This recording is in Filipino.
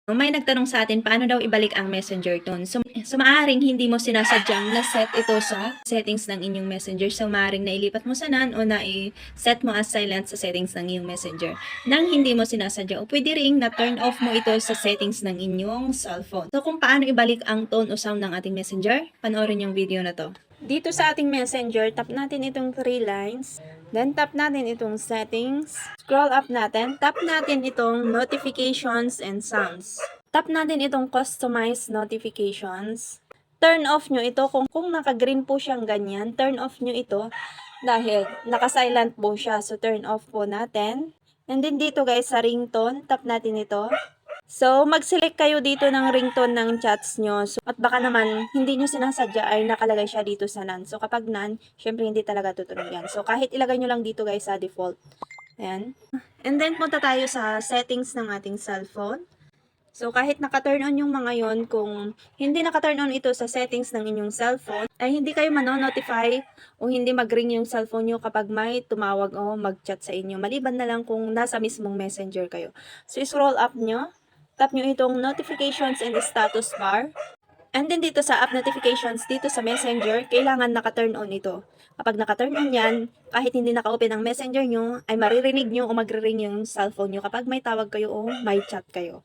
May nagtanong sa atin paano daw ibalik ang messenger tone. So maaaring hindi mo sinasadyang na-set ito sa settings ng inyong messenger. So maaaring nailipat mo sa none o na-set mo as silent sa settings ng inyong messenger nang hindi mo sinasadya. O pwede ring na-turn off mo ito sa settings ng inyong cellphone. So kung paano ibalik ang tone o sound ng ating messenger, panoorin yung video na to. Dito sa ating messenger, tap natin itong 3 lines. Then tap natin itong settings. Scroll up natin. Tap natin itong notifications and sounds. Tap natin itong customize notifications. Turn off nyo ito. Kung naka-green po siyang ganyan, turn off nyo ito dahil naka-silent po siya. So turn off po natin. And then dito guys sa ringtone, tap natin ito. So, mag-select kayo dito ng ringtone ng chats nyo. So, at baka naman, hindi nyo sinasadya ay nakalagay siya dito sa none. So, kapag none, syempre hindi talaga tutunog yan. So, kahit ilagay nyo lang dito guys sa default. Ayan. And then, punta tayo sa settings ng ating cellphone. So, kahit naka-turn on yung mga yon, kung hindi naka-turn on ito sa settings ng inyong cellphone, ay hindi kayo mano-notify o hindi mag-ring yung cellphone nyo kapag may tumawag o mag-chat sa inyo. Maliban na lang kung nasa mismong messenger kayo. So, scroll up nyo. Tap nyo itong notifications and status bar. And then dito sa app notifications, dito sa messenger, kailangan naka-turn on ito. Kapag naka-turn on yan, kahit hindi naka-open ang messenger nyo, ay maririnig nyo o magre-ring yung cellphone nyo kapag may tawag kayo o may chat kayo.